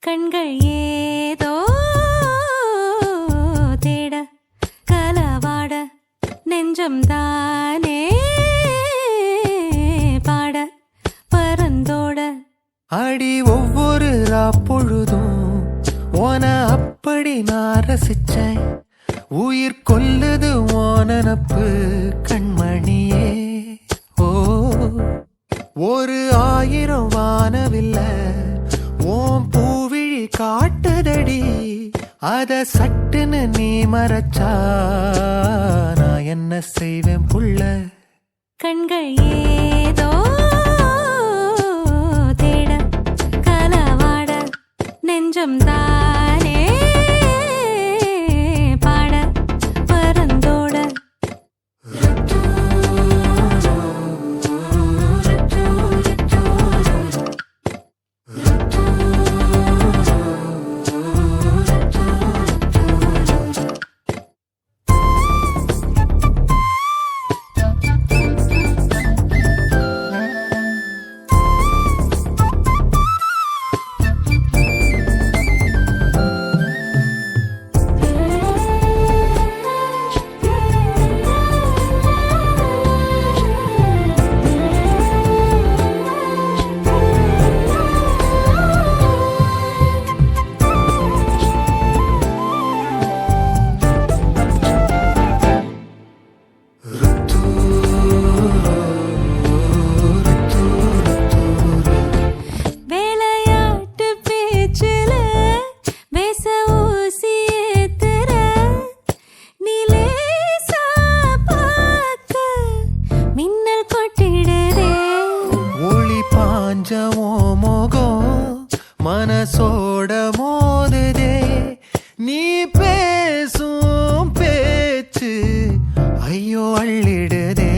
கண்கள் ஏதோ தேட கலவாட நெஞ்சம் தானே பாட பரந்தோட அடி ஒவ்வொரு பொழுதும் ஓன அப்படி நான் ரசிச்சேன். உயிர் கொல்லுது ஓனப்பு கண்மணியே. ஓ ஒரு 1000 வானவில்ல ஓம் பூவிழி காட்டுதடி. அத சட்டுன்னு நீ மறைச்சா நான் என்ன செய்வேன் புள்ள. கண்கள் ஏதோ தேட கலவாட நெஞ்சம் தானே பாட பரந்தோட மனசோட மோதுதே நீ பேசும் பேச்சு ஐயோ அள்ளிடுதே.